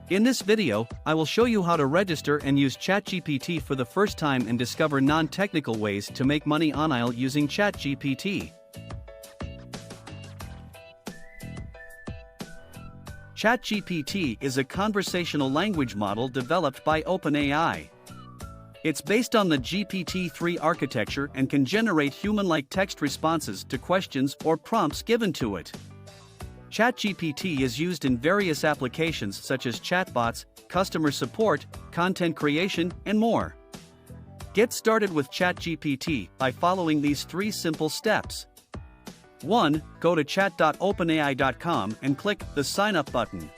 In this video, I will show you how to register and use ChatGPT for the first time and discover non-technical ways to make money onile using ChatGPT. ChatGPT is a conversational language model developed by OpenAI. It's based on the GPT-3 architecture and can generate human-like text responses to questions or prompts given to it. ChatGPT is used in various applications such as chatbots, customer support, content creation, and more. Get started with ChatGPT by following these 3 simple steps. 1. Go to chat.openai.com and click the Sign Up button.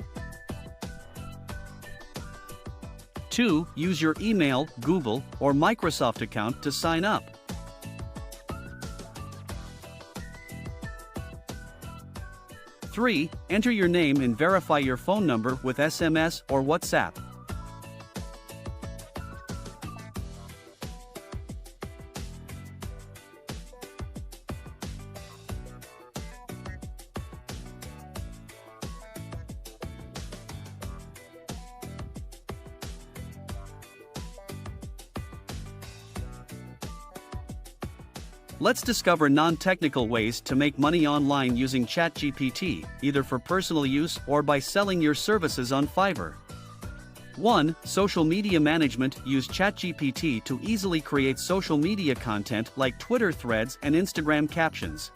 2. Use your email, Google, or Microsoft account to sign up. 3. Enter your name and verify your phone number with SMS or WhatsApp. Let's discover non-technical ways to make money online using ChatGPT, either for personal use or by selling your services on Fiverr. 1. Social media management. Use ChatGPT to easily create social media content like Twitter threads and Instagram captions.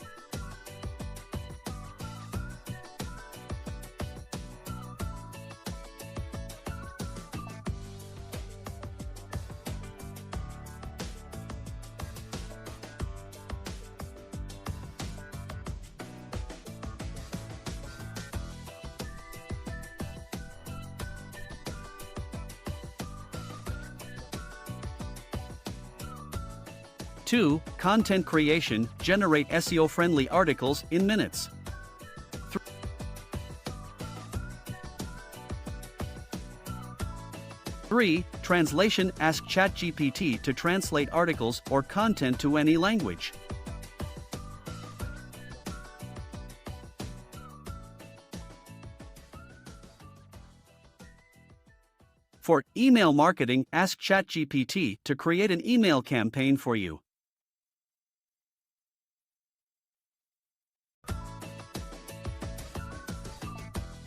Two, content creation. Generate SEO-friendly articles in minutes. 3. Translation. Ask ChatGPT to translate articles or content to any language. 4. Email marketing. Ask ChatGPT to create an email campaign for you.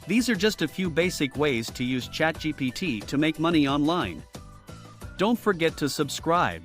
These are just a few basic ways to use ChatGPT to make money online. Don't forget to subscribe.